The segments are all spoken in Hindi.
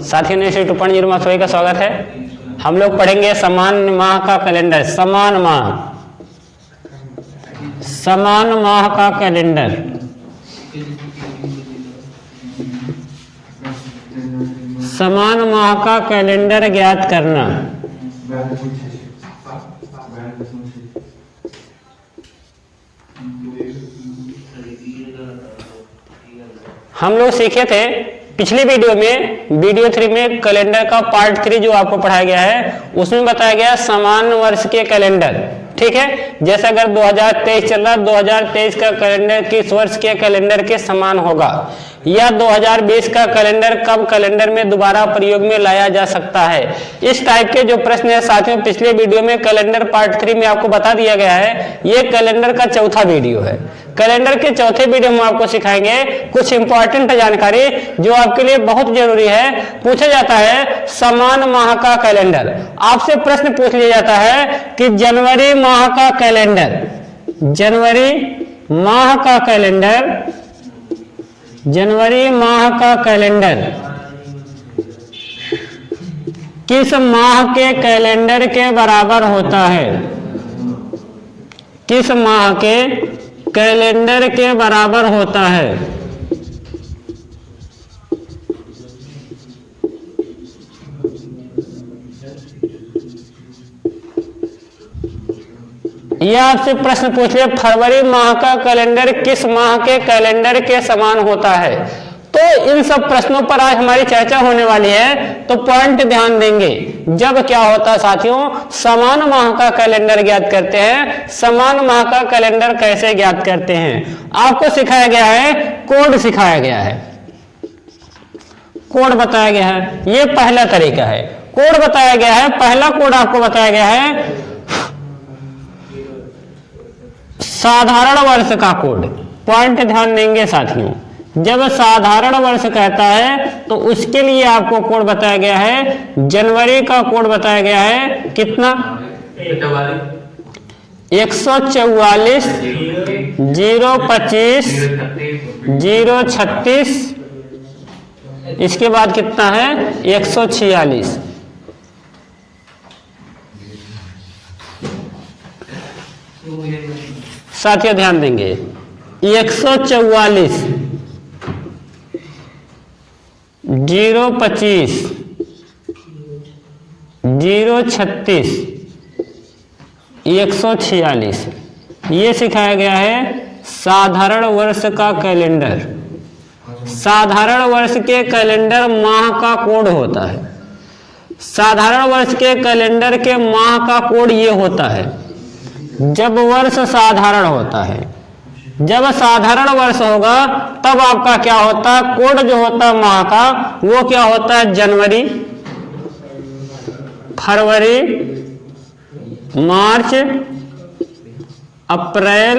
साथियों ने 2.0 में सभी का स्वागत है। हम लोग पढ़ेंगे समान माह का कैलेंडर। समान माह का कैलेंडर। समान माह का कैलेंडर ज्ञात करना। हम लोग सीखे थे पिछली वीडियो में, वीडियो 3 में कैलेंडर का पार्ट 3 जो आपको पढ़ाया गया है उसमें बताया गया समान वर्ष के कैलेंडर। ठीक है, जैसे अगर 2023 चल रहा, 2023 का कैलेंडर किस वर्ष के कैलेंडर के समान होगा, या 2020 का कैलेंडर कब कैलेंडर में दोबारा प्रयोग में लाया जा सकता है। इस टाइप के जो प्रश्न है साथियों, पिछले वीडियो में कैलेंडर पार्ट 3 में आपको बता दिया गया है। ये कैलेंडर का चौथा वीडियो है। कैलेंडर के चौथे वीडियो में आपको सिखाएंगे कुछ इंपॉर्टेंट जानकारी जो आपके लिए बहुत जरूरी है। पूछा जाता है समान माह का कैलेंडर। आपसे प्रश्न पूछ लिया जाता है कि जनवरी माह का कैलेंडर, जनवरी माह का कैलेंडर, जनवरी माह का कैलेंडर किस माह के कैलेंडर के बराबर होता है? किस माह के कैलेंडर के बराबर होता है? यह आपसे प्रश्न पूछ लिया फरवरी माह का कैलेंडर किस माह के कैलेंडर के समान होता है। तो इन सब प्रश्नों पर आज हमारी चर्चा होने वाली है, तो पॉइंट ध्यान देंगे। जब क्या होता है साथियों, समान माह का कैलेंडर ज्ञात करते हैं। समान माह का कैलेंडर कैसे ज्ञात करते हैं आपको सिखाया गया है, कोड सिखाया गया है, कोड बताया गया है। यह पहला तरीका है, कोड बताया गया है। पहला कोड आपको बताया गया है साधारण वर्ष का कोड। पॉइंट ध्यान देंगे साथियों, जब साधारण वर्ष कहता है तो उसके लिए आपको कोड बताया गया है। जनवरी का कोड बताया गया है कितना? 144 025 036। इसके बाद कितना है? 146। साथियों ध्यान देंगे, 144 025 036 146 ये सिखाया गया है साधारण वर्ष का कैलेंडर। साधारण वर्ष के कैलेंडर माह का कोड होता है। साधारण वर्ष के कैलेंडर के माह का कोड ये होता है जब वर्ष साधारण होता है। जब साधारण वर्ष होगा तब आपका क्या होता है, कोड जो होता है माह का वो क्या होता है? जनवरी, फरवरी, मार्च, अप्रैल,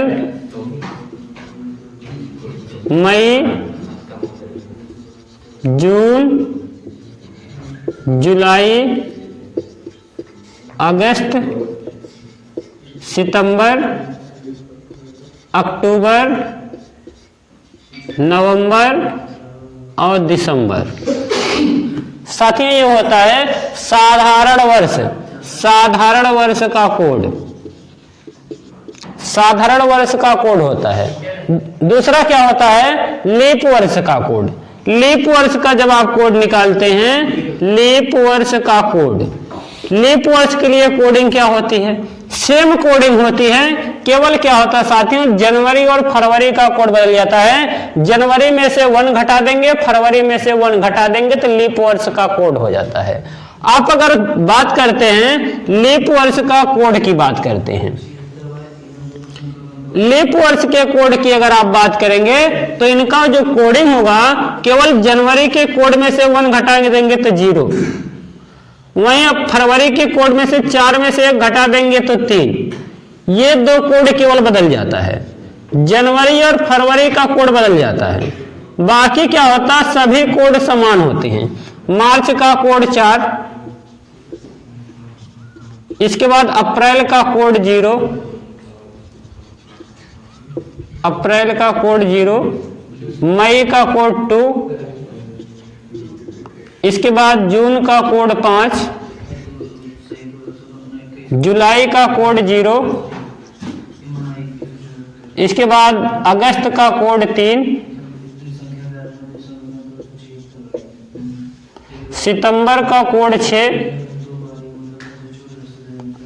मई, जून, जुलाई, अगस्त, सितंबर, अक्टूबर, नवंबर और दिसंबर। साथियों ये होता है साधारण वर्ष। साधारण वर्ष का कोड, साधारण वर्ष का कोड होता है। दूसरा क्या होता है? लीप वर्ष का कोड। लीप वर्ष का जब आप कोड निकालते हैं, लीप वर्ष का कोड, लीप वर्ष के लिए कोडिंग क्या होती है? सेम कोडिंग होती है, केवल क्या होता है साथियों, जनवरी और फरवरी का कोड बदल जाता है। जनवरी में से 1 घटा देंगे, फरवरी में से 1 घटा देंगे तो लीप वर्ष का कोड हो जाता है। आप अगर बात करते हैं लीप वर्ष का कोड की बात करते हैं, लीप वर्ष के कोड की अगर आप बात करेंगे तो इनका जो कोडिंग होगा केवल जनवरी के कोड में से 1 घटा देंगे तो 0, वहीं अब फरवरी के कोड में से 4 में से 1 घटा देंगे तो 3। ये 2 कोड केवल बदल जाता है, जनवरी और फरवरी का कोड बदल जाता है। बाकी क्या होता है, सभी कोड समान होते हैं। मार्च का कोड 4, इसके बाद अप्रैल का कोड 0, अप्रैल का कोड 0, मई का कोड 2, इसके बाद जून का कोड 5, जुलाई का कोड 0, इसके बाद अगस्त का कोड 3, सितंबर का कोड 6,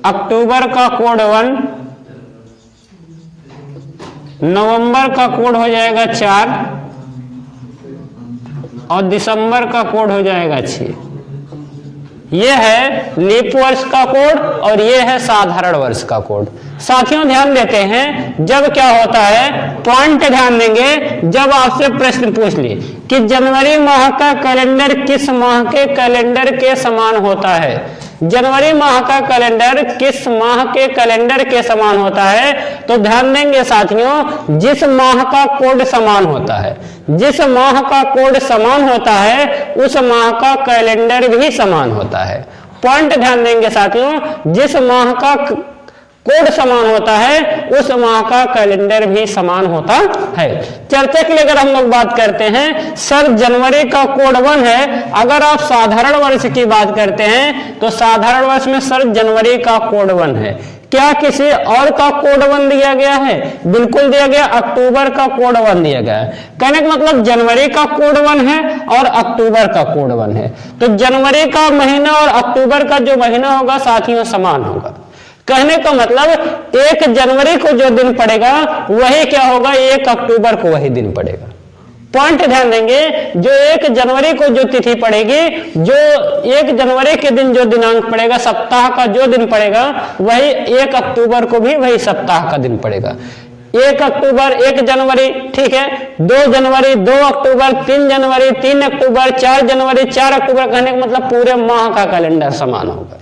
अक्टूबर का कोड 1, नवंबर का कोड हो जाएगा 4 और दिसंबर का कोड हो जाएगा 6। ये है लीप वर्ष का कोड और ये है साधारण वर्ष का कोड। साथियों ध्यान देते हैं, जब क्या होता है, पॉइंट ध्यान देंगे, जब आपसे प्रश्न पूछ ले कि जनवरी माह का कैलेंडर किस माह के कैलेंडर के समान होता है, जनवरी माह का कैलेंडर किस माह के कैलेंडर के समान होता है, तो ध्यान देंगे साथियों, जिस माह का कोड समान होता है, जिस माह का कोड समान होता है उस माह का कैलेंडर भी समान होता है। पॉइंट ध्यान देंगे साथियों, जिस माह का कोड समान होता है उस माह का कैलेंडर भी समान होता है। चर्चा के लिए अगर हम लोग बात करते हैं, सर जनवरी का कोड 1 है, अगर आप साधारण वर्ष की बात करते हैं तो साधारण वर्ष में सर जनवरी का कोड 1 है। क्या किसी और का कोड 1 दिया गया है? बिल्कुल दिया गया, अक्टूबर का कोड 1 दिया गया है। कहने का मतलब जनवरी का कोड 1 है और अक्टूबर का कोड 1 है, तो जनवरी का महीना और अक्टूबर का जो महीना होगा साथियों समान होगा। कहने का मतलब 1 जनवरी को जो दिन पड़ेगा वही क्या होगा, 1 अक्टूबर को वही दिन पड़ेगा। पॉइंट ध्यान देंगे, जो 1 जनवरी को जो तिथि पड़ेगी, जो 1 जनवरी के दिन जो दिनांक पड़ेगा, सप्ताह का जो दिन पड़ेगा, वही 1 अक्टूबर को भी वही सप्ताह का दिन पड़ेगा। 1 अक्टूबर 1 जनवरी, ठीक है, 2 जनवरी 2 अक्टूबर, 3 जनवरी 3 अक्टूबर, 4 जनवरी 4 अक्टूबर। कहने का मतलब पूरे माह का कैलेंडर समान होगा।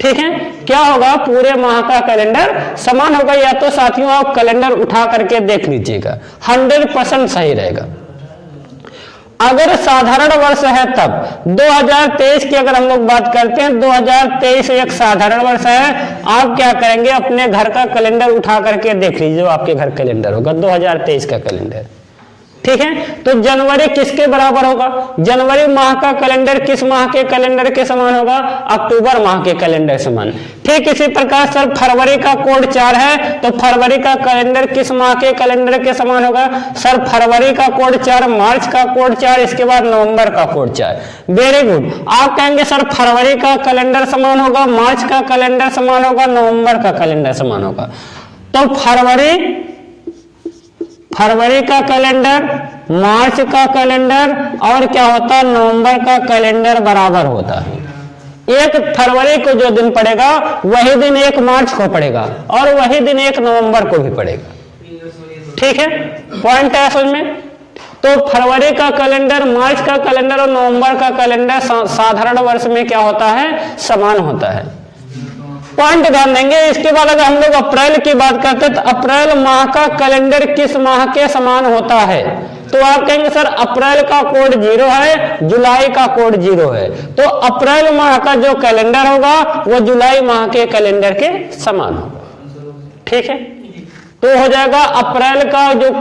ठीक है, क्या होगा, पूरे माह का कैलेंडर समान होगा। या तो साथियों आप कैलेंडर उठा करके देख लीजिएगा, 100% सही रहेगा। अगर साधारण वर्ष है तब 2023 की अगर हम लोग बात करते हैं, 2023 एक साधारण वर्ष है, आप क्या करेंगे, अपने घर का कैलेंडर उठा करके देख लीजिए, जो आपके घर कैलेंडर होगा 2023 का कैलेंडर। ठीक है, तो जनवरी किसके बराबर होगा, जनवरी माह का कैलेंडर किस माह के कैलेंडर के समान होगा, अक्टूबर माह के कैलेंडर समान। ठीक इसी प्रकार सर फरवरी का कोड 4 है, तो फरवरी का कैलेंडर किस माह के कैलेंडर के समान होगा, सर फरवरी का कोड 4, मार्च का कोड 4, इसके बाद नवंबर का कोड 4। वेरी गुड, आप कहेंगे सर फरवरी का कैलेंडर समान होगा, मार्च का कैलेंडर समान होगा, नवंबर का कैलेंडर समान होगा। तो फरवरी का कैलेंडर, मार्च का कैलेंडर और क्या होता है, नवंबर का कैलेंडर बराबर होता है। 1 फरवरी को जो दिन पड़ेगा वही दिन 1 मार्च को पड़ेगा और वही दिन 1 नवंबर को भी पड़ेगा। ठीक है, पॉइंट है समझ में। तो फरवरी का कैलेंडर, मार्च का कैलेंडर और नवंबर का कैलेंडर साधारण वर्ष में क्या होता है, समान होता है। पॉइंट ध्यान देंगे। इसके बाद अगर हम लोग अप्रैल की बात करते हैं तो अप्रैल माह का कैलेंडर किस माह के समान होता है, तो आप कहेंगे सर अप्रैल का कोड 0 है, जुलाई का कोड 0 है, तो अप्रैल माह का जो कैलेंडर होगा वो जुलाई माह के कैलेंडर के समान होगा। ठीक है, तो हो जाएगा अप्रैल का जो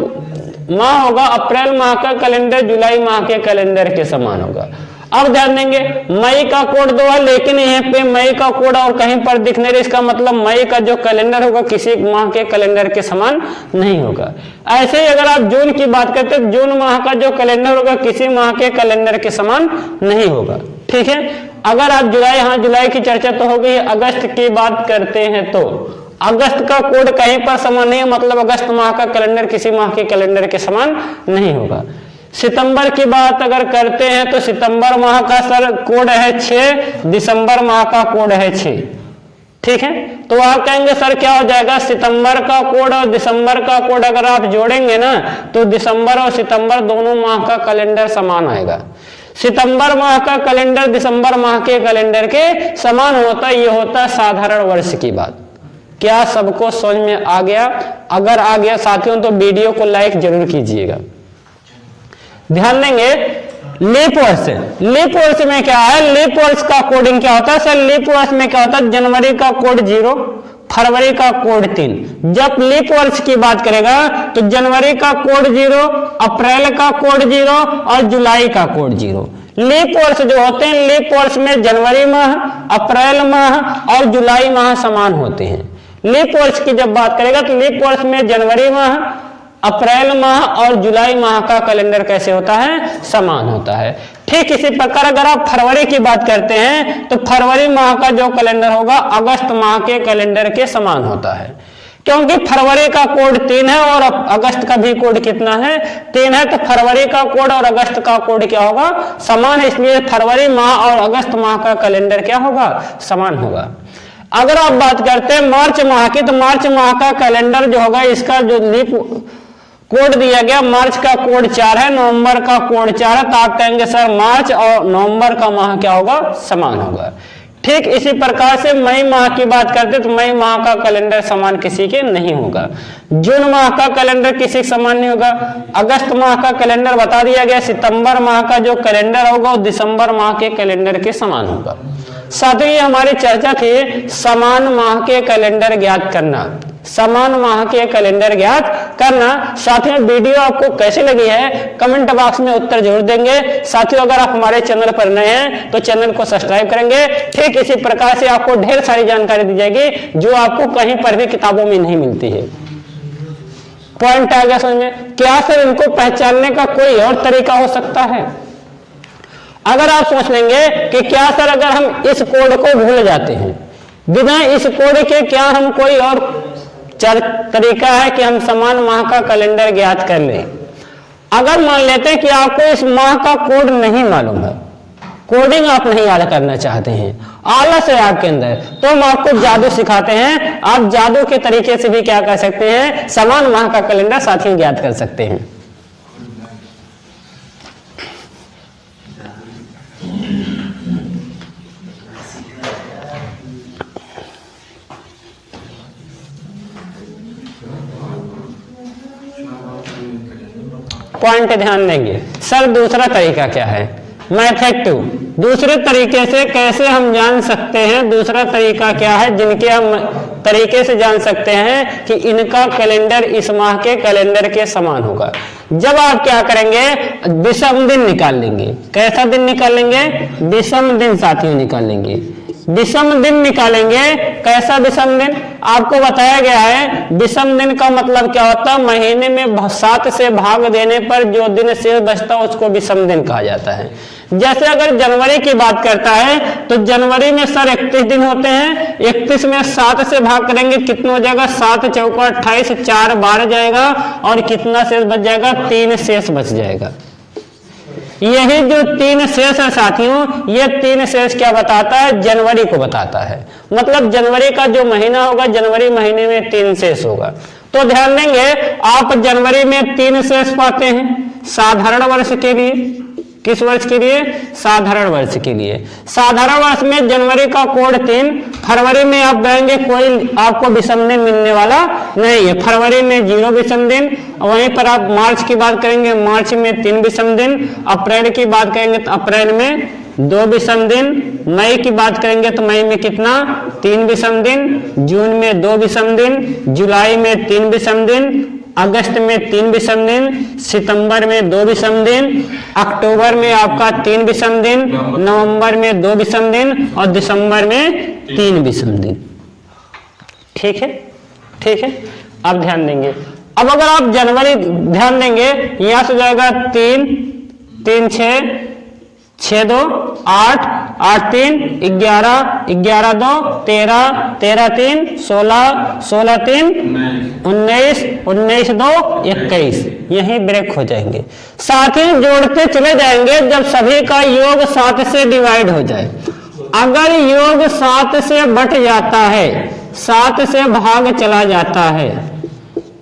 माह होगा, अप्रैल माह का कैलेंडर जुलाई माह के कैलेंडर के समान होगा। अब ध्यान देंगे, मई का कोड 2 है, लेकिन यहाँ पे मई का कोड और कहीं पर दिख नहीं रहा, इसका मतलब मई का जो कैलेंडर होगा किसी माह के कैलेंडर के समान नहीं होगा। ऐसे ही अगर आप जून की बात करते हैं, जून माह का जो कैलेंडर होगा किसी माह के कैलेंडर के समान नहीं होगा। ठीक है, अगर आप जुलाई, हाँ जुलाई की चर्चा तो हो गई, अगस्त की बात करते हैं तो अगस्त का कोड कहीं पर समान नहीं है, मतलब अगस्त माह का कैलेंडर किसी माह के कैलेंडर के समान नहीं होगा। सितंबर की बात अगर करते हैं तो सितंबर माह का सर कोड है 6, दिसंबर माह का कोड है 6। ठीक है, तो आप कहेंगे सर क्या हो जाएगा, सितंबर का कोड और दिसंबर का कोड अगर आप जोड़ेंगे ना तो दिसंबर और सितंबर दोनों माह का कैलेंडर समान आएगा। सितंबर माह का कैलेंडर दिसंबर माह के कैलेंडर के समान होता है। ये होता है साधारण वर्ष की बात। क्या सबको समझ में आ गया? अगर आ गया साथियों तो वीडियो को लाइक जरूर कीजिएगा। ध्यान देंगे, लीप वर्ष, लीप वर्ष में क्या है, लीप वर्ष का कोडिंग क्या होता है सर, लीप वर्ष में क्या होता है, जनवरी का कोड 0, फरवरी का कोड 3। जब लीप वर्ष की बात करेगा तो जनवरी का कोड 0, अप्रैल का कोड 0 और जुलाई का कोड 0। लीप वर्ष जो होते हैं, लीप वर्ष में जनवरी माह, अप्रैल माह और जुलाई माह समान होते हैं। लीप वर्ष की जब बात करेगा तो लीप वर्ष में जनवरी माह, अप्रैल माह और जुलाई माह का कैलेंडर कैसे होता है, समान होता है। ठीक इसी प्रकार अगर आप फरवरी की बात करते हैं तो फरवरी माह का जो कैलेंडर होगा अगस्त माह के कैलेंडर के समान होता है, क्योंकि फरवरी का कोड 3 है और अगस्त का भी कोड कितना है, 3 है। तो फरवरी का कोड और अगस्त का कोड क्या होगा, समान है, इसलिए फरवरी माह और अगस्त माह का कैलेंडर क्या होगा, समान होगा। अगर आप बात करते हैं मार्च माह की, तो मार्च माह का कैलेंडर जो होगा, इसका जो लीप कोड दिया गया, मार्च का कोड 4 है, नवंबर का कोड 4 है, तो आप कहेंगे सर मार्च और नवंबर का माह क्या होगा, समान होगा। ठीक इसी प्रकार से मई माह की बात करते तो मई माह का कैलेंडर समान किसी के नहीं होगा, जून माह का कैलेंडर किसी के समान नहीं होगा, अगस्त माह का कैलेंडर बता दिया गया, सितंबर माह का जो कैलेंडर होगा वो दिसंबर माह के कैलेंडर के समान होगा। साथ ही हमारी चर्चा थी समान माह के कैलेंडर ज्ञात करना, समान माह के कैलेंडर ज्ञात करना। साथियों वीडियो आपको कैसी लगी है कमेंट बॉक्स में उत्तर जरूर देंगे। साथियों अगर आप हमारे चैनल पर नए हैं तो चैनल को सब्सक्राइब करेंगे। ठीक इसी प्रकार से आपको ढेर सारी जानकारी दी जाएगी जो आपको कहीं पर भी किताबों में नहीं मिलती है। पॉइंट आ गया समझ में? क्या सर इनको पहचानने का कोई और तरीका हो सकता है? अगर आप सोच लेंगे कि क्या सर अगर हम इस कोड को भूल जाते हैं, बिना इस कोड के क्या हम कोई और तरीका है कि हम समान माह का कैलेंडर ज्ञात कर लें? अगर मान लेते हैं कि आपको इस माह का कोड नहीं मालूम है, कोडिंग आप नहीं याद करना चाहते हैं, आलस है आपके अंदर, तो हम आपको जादू सिखाते हैं। आप जादू के तरीके से भी क्या कर सकते हैं, समान माह का कैलेंडर साथियों ज्ञात कर सकते हैं। पॉइंट ध्यान देंगे। सर दूसरा तरीका क्या है, मेथड 2, दूसरे तरीके से कैसे हम जान सकते हैं, दूसरा तरीका क्या है जिनके हम तरीके से जान सकते हैं कि इनका कैलेंडर इस माह के कैलेंडर के समान होगा। जब आप क्या करेंगे, विषम दिन निकाल लेंगे। कैसा दिन निकाल लेंगे, विषम दिन साथियों निकाल लेंगे, विषम दिन निकालेंगे। कैसा विषम दिन, आपको बताया गया है विषम दिन का मतलब क्या होता है, महीने में 7 से भाग देने पर जो दिन शेष बचता है उसको विषम दिन कहा जाता है। जैसे अगर जनवरी की बात करता है तो जनवरी में सर 31 दिन होते हैं, 31 में 7 से भाग करेंगे कितना हो जाएगा, 7 चौका 28, 4 12 जाएगा और कितना शेष बच जाएगा, 3 शेष बच जाएगा। यही जो 3 शेष है साथियों, ये 3 शेष क्या बताता है, जनवरी को बताता है। मतलब जनवरी का जो महीना होगा, जनवरी महीने में 3 शेष होगा। तो ध्यान देंगे आप जनवरी में 3 शेष पाते हैं साधारण वर्ष के लिए। किस वर्ष के लिए, साधारण वर्ष के लिए। साधारण वर्ष में जनवरी का कोड 3, फरवरी में आप गएंगे कोई आपको विषम दिन मिलने वाला नहीं है, फरवरी में 0 विषम दिन। वहीं पर आप मार्च की बात करेंगे, मार्च में 3 विषम दिन। अप्रैल की बात करेंगे तो अप्रैल में 2 विषम दिन। मई की बात करेंगे तो मई में कितना, 3 विषम दिन। जून में 2 विषम दिन। जुलाई में 3 विषम दिन। अगस्त में 3 विषम दिन। सितंबर में 2 विषम दिन। अक्टूबर में आपका 3 विषम दिन। नवंबर में 2 विषम दिन और दिसंबर में 3 विषम दिन। ठीक है, ठीक है। अब ध्यान देंगे, अब अगर आप जनवरी ध्यान देंगे, यहां से जाएगा 3 3 6 6 2 8 8 3 11 11 2 13 13 3 16 16 3 19 19 2 21, यही ब्रेक हो जाएंगे। साथ ही जोड़ते चले जाएंगे जब सभी का योग 7 से डिवाइड हो जाए। अगर योग 7 से बढ़ जाता है, 7 से भाग चला जाता है,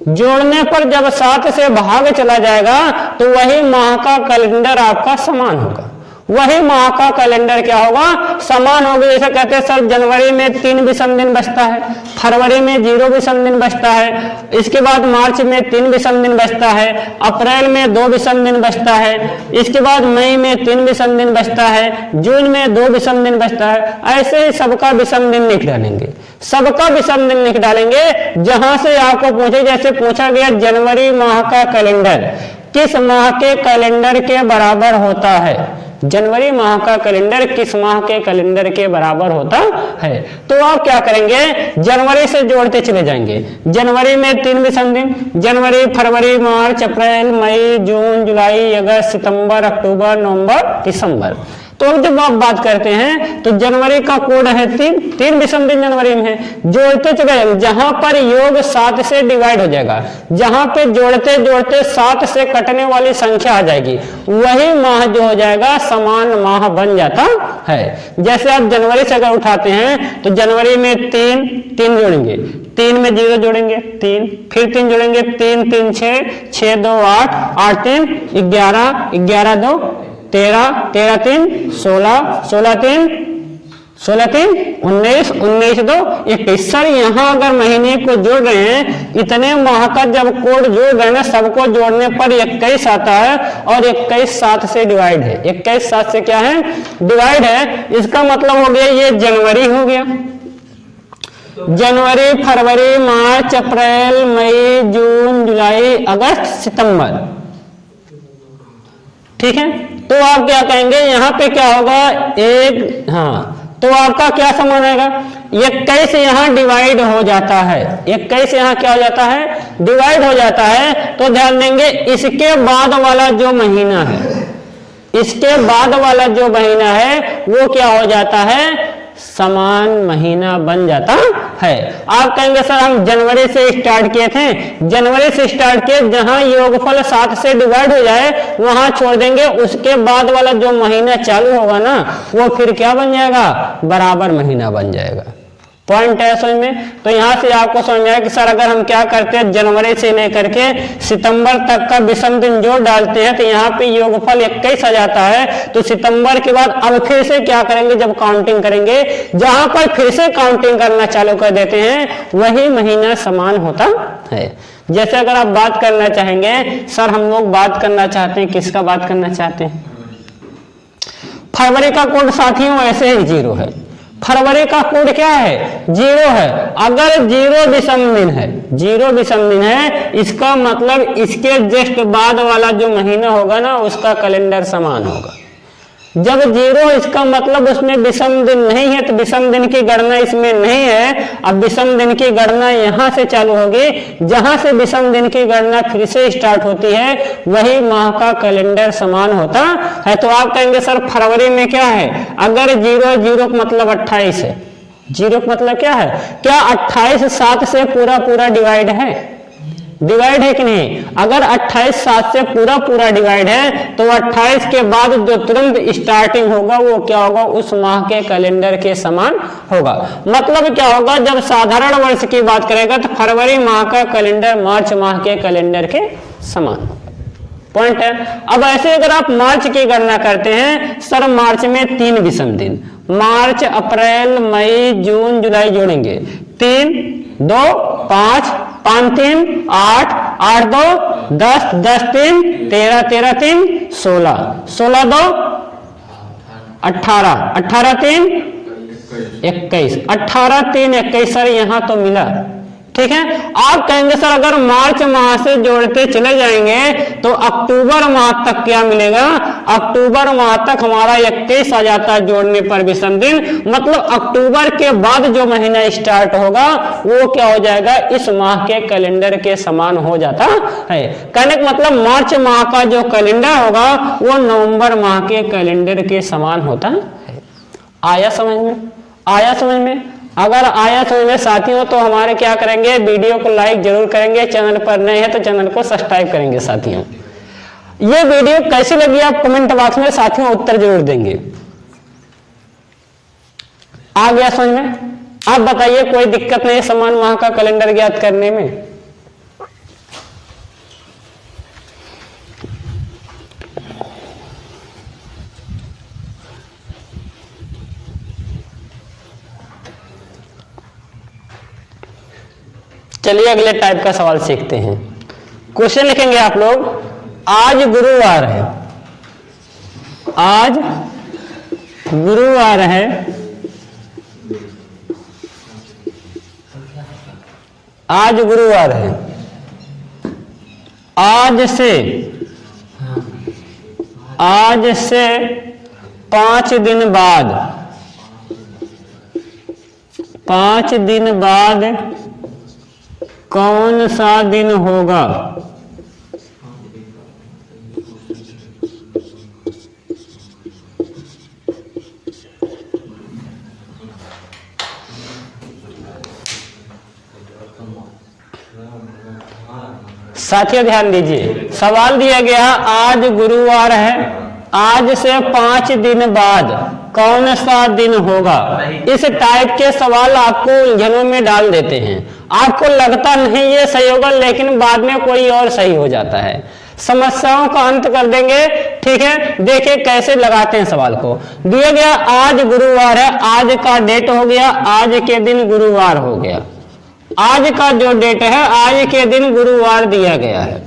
जोड़ने पर जब 7 से भाग चला जाएगा तो वही माह का कैलेंडर आपका समान होगा। वही माह का कैलेंडर क्या होगा, समान होगा। जैसे कहते हैं सर जनवरी में 3 विषम दिन बचता है, फरवरी में 0 विषम दिन बचता है, इसके बाद मार्च में 3 विषम दिन बचता है, अप्रैल में 2 विषम दिन बचता है, इसके बाद मई में 3 विषम दिन बचता है, जून में 2 विषम दिन बचता है। ऐसे ही सबका विषम दिन लिख डालेंगे, सबका विषम दिन लिख डालेंगे। जहां से आपको पूछे, जैसे पूछा गया जनवरी माह का कैलेंडर किस माह के कैलेंडर के बराबर होता है, जनवरी माह का कैलेंडर किस माह के कैलेंडर के बराबर होता है। तो आप क्या करेंगे, जनवरी से जोड़ते चले जाएंगे। जनवरी में 3 विषम दिन, जनवरी, फरवरी, मार्च, अप्रैल, मई, जून, जुलाई, अगस्त, सितंबर, अक्टूबर, नवंबर, दिसंबर। तो अब जब आप बात करते हैं तो जनवरी का कोड है 3 विषम दिन जनवरी में है। जोड़ते चले जाएंगे, जहां पर योग 7 से डिवाइड हो जाएगा, जहां पे जोड़ते जोड़ते 7 से कटने वाली संख्या आ जाएगी, वही माह जो हो जाएगा समान माह बन जाता है। जैसे आप जनवरी से अगर उठाते हैं तो जनवरी में 3 जोड़ेंगे, 3 में 0 जोड़ेंगे 3, फिर 3 जोड़ेंगे 3 3 6, 6 2 8, 8 3 11, 11 2 13, 13 3 16, 16 3 19, 19 2 21। सर यहाँ अगर महीने को जोड़ रहे हैं, इतने माह का जब कोड जोड़ रहे हैं, सबको जोड़ने पर 21 आता है और 21 7 से डिवाइड है। 21 7 से क्या है, डिवाइड है। इसका मतलब हो गया ये जनवरी हो गया। जनवरी, फरवरी, मार्च, अप्रैल, मई, जून, जुलाई, अगस्त, सितंबर। ठीक है, तो आप क्या कहेंगे, यहाँ पे क्या होगा एक, हाँ, तो आपका क्या समान आएगा, 21 यहाँ डिवाइड हो जाता है। 21 यहाँ क्या हो जाता है, डिवाइड हो जाता है। तो ध्यान देंगे, इसके बाद वाला जो महीना है, इसके बाद वाला जो महीना है वो क्या हो जाता है, समान महीना बन जाता है। आप कहेंगे सर हम जनवरी से स्टार्ट किए थे, जनवरी से स्टार्ट किए, जहां योगफल 7 से डिवाइड हो जाए वहां छोड़ देंगे, उसके बाद वाला जो महीना चालू होगा ना वो फिर क्या बन जाएगा, बराबर महीना बन जाएगा। पॉइंट है समझ में। तो यहां से आपको समझ में आया कि सर अगर हम क्या करते हैं, जनवरी से लेकर के सितंबर तक का विषम दिन जोड़ डालते हैं तो यहाँ पे योगफल 21 आ जाता है। तो सितंबर के बाद अब फिर से क्या करेंगे, जब काउंटिंग करेंगे, जहां पर फिर से काउंटिंग करना चालू कर देते हैं वही महीना समान होता है। जैसे अगर आप बात करना चाहेंगे, सर हम लोग बात करना चाहते हैं, किसका बात करना चाहते हैं, फरवरी का कोड साथियों ऐसे ही 0 है। फरवरी का कोड क्या है, 0 है। अगर 0 विषम दिन है, 0 विषम दिन है, इसका मतलब इसके जस्ट बाद वाला जो महीना होगा ना उसका कैलेंडर समान होगा। जब 0 इसका मतलब उसमें विषम दिन नहीं है, तो विषम दिन की गणना इसमें नहीं है। अब विषम दिन की गणना यहां से चालू होगी, जहां से विषम दिन की गणना फिर से स्टार्ट होती है वही माह का कैलेंडर समान होता है। तो आप कहेंगे सर फरवरी में क्या है, अगर 0 का मतलब 28 है, 0 का मतलब क्या है, क्या 28 7 से पूरा डिवाइड है, डिवाइड है कि नहीं। अगर 28 7 से पूरा डिवाइड है तो 28 के बाद जो तुरंत स्टार्टिंग होगा वो क्या होगा, उस माह के कैलेंडर के समान होगा। मतलब क्या होगा, जब साधारण वर्ष की बात करेगा तो फरवरी माह का कैलेंडर मार्च माह के कैलेंडर के समान। पॉइंट है। अब ऐसे अगर आप मार्च की गणना करते हैं, सर मार्च में 3 विषम दिन, मार्च, अप्रैल, मई, जून, जुलाई जोड़ेंगे, 3 2 5 5 3 8 8 2 10 10 3 13 13 3 16 16 2 18 18 3 21 18 3 21। सर यहां तो मिला, ठीक है। आप कहेंगे सर अगर मार्च माह से जोड़ते चले जाएंगे तो अक्टूबर माह तक क्या मिलेगा, अक्टूबर माह तक हमारा 21 आ जाता है जोड़ने पर विषम दिन। मतलब अक्टूबर के बाद जो महीना स्टार्ट होगा वो क्या हो जाएगा, इस माह के कैलेंडर के समान हो जाता है। कहने का मतलब मार्च माह का जो कैलेंडर होगा वो नवंबर माह के कैलेंडर के समान होता है। आया समझ में, आया समझ में। अगर आया समझ में साथियों तो हमारे क्या करेंगे, वीडियो को लाइक जरूर करेंगे, चैनल पर नए हैं तो चैनल को सब्सक्राइब करेंगे। साथियों ये वीडियो कैसी लगी आप कमेंट बॉक्स में साथियों उत्तर जरूर देंगे। आ गया समझ में, आप बताइए कोई दिक्कत नहीं समान माह का कैलेंडर ज्ञात करने में। चलिए अगले टाइप का सवाल सीखते हैं। क्वेश्चन लिखेंगे आप लोग, आज गुरुवार है, आज गुरुवार है, आज गुरुवार है, आज से 5 दिन बाद, 5 दिन बाद कौन सा दिन होगा? साथियों ध्यान दीजिए, सवाल दिया गया आज गुरुवार है, आज से 5 दिन बाद कौन सा दिन होगा। इस टाइप के सवाल आपको उलझनों में डाल देते हैं, आपको लगता नहीं ये सही होगा, लेकिन बाद में कोई और सही हो जाता है। समस्याओं का अंत कर देंगे, ठीक है। देखिए कैसे लगाते हैं सवाल को। दिया गया आज गुरुवार है, आज का डेट हो गया, आज के दिन गुरुवार हो गया। आज का जो डेट है, आज के दिन गुरुवार दिया गया है।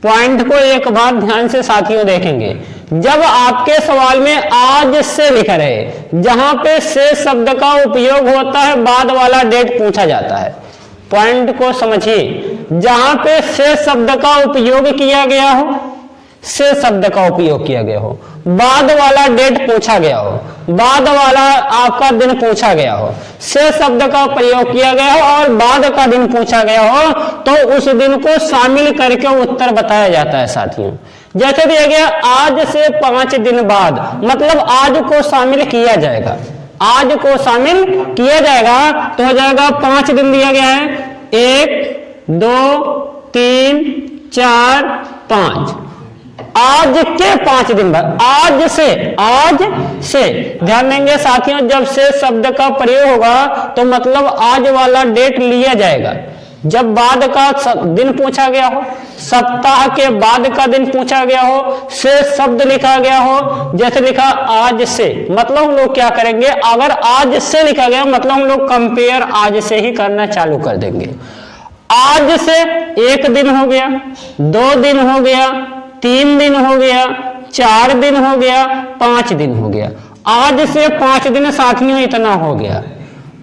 पॉइंट को एक बार ध्यान से साथियों देखेंगे, जब आपके सवाल में आज से लिख रहे, जहां पे से शब्द का उपयोग होता है बाद वाला डेट पूछा जाता है। पॉइंट को समझिए, जहां पे से शब्द का उपयोग किया गया हो, से शब्द का उपयोग किया गया हो, बाद वाला डेट पूछा गया हो, बाद वाला आपका दिन पूछा गया हो, से शब्द का प्रयोग किया गया हो और बाद का दिन पूछा गया हो, तो उस दिन को शामिल करके उत्तर बताया जाता है साथियों। जैसे दिया गया आज से 5 दिन बाद, मतलब आज को शामिल किया जाएगा, आज को शामिल किया जाएगा तो हो जाएगा 5 दिन दिया गया है, 1 2 3 4 5। आज के 5 दिन बाद, आज से ध्यान देंगे साथियों, जब से शब्द का प्रयोग होगा तो मतलब आज वाला डेट लिया जाएगा। जब बाद का दिन पूछा गया हो, सप्ताह के बाद का दिन पूछा गया हो, से शब्द लिखा गया हो, जैसे लिखा आज से, मतलब हम लोग क्या करेंगे, अगर आज से लिखा गया मतलब हम लोग कंपेयर आज से ही करना चालू कर देंगे। आज से 1 दिन हो गया, 2 दिन हो गया, 3 दिन हो गया, 4 दिन हो गया, 5 दिन हो गया। आज से 5 दिन साथियों इतना हो गया।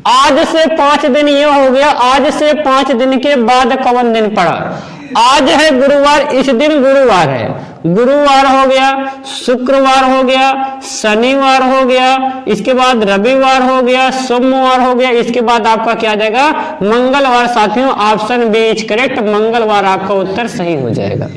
आज से 5 दिन ये हो गया, आज से 5 दिन के बाद कौन दिन पड़ा? आज है गुरुवार, इस दिन गुरुवार है, गुरुवार हो गया, शुक्रवार हो गया, शनिवार हो गया, इसके बाद रविवार हो गया, सोमवार हो गया, इसके बाद आपका क्या जाएगा, मंगलवार। साथियों ऑप्शन बी इज करेक्ट, मंगलवार आपका उत्तर सही हो जाएगा।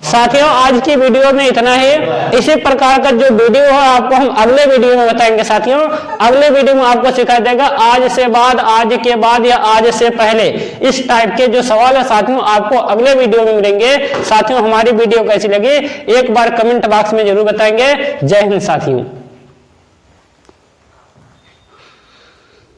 साथियों आज की वीडियो में इतना ही। इसी प्रकार का जो वीडियो है आपको हम अगले वीडियो में बताएंगे साथियों। अगले वीडियो में आपको सिखाया जाएगा आज से बाद, आज के बाद या आज से पहले, इस टाइप के जो सवाल है साथियों आपको अगले वीडियो में मिलेंगे। साथियों हमारी वीडियो कैसी लगी एक बार कमेंट बॉक्स में जरूर बताएंगे। जय हिंद साथियों।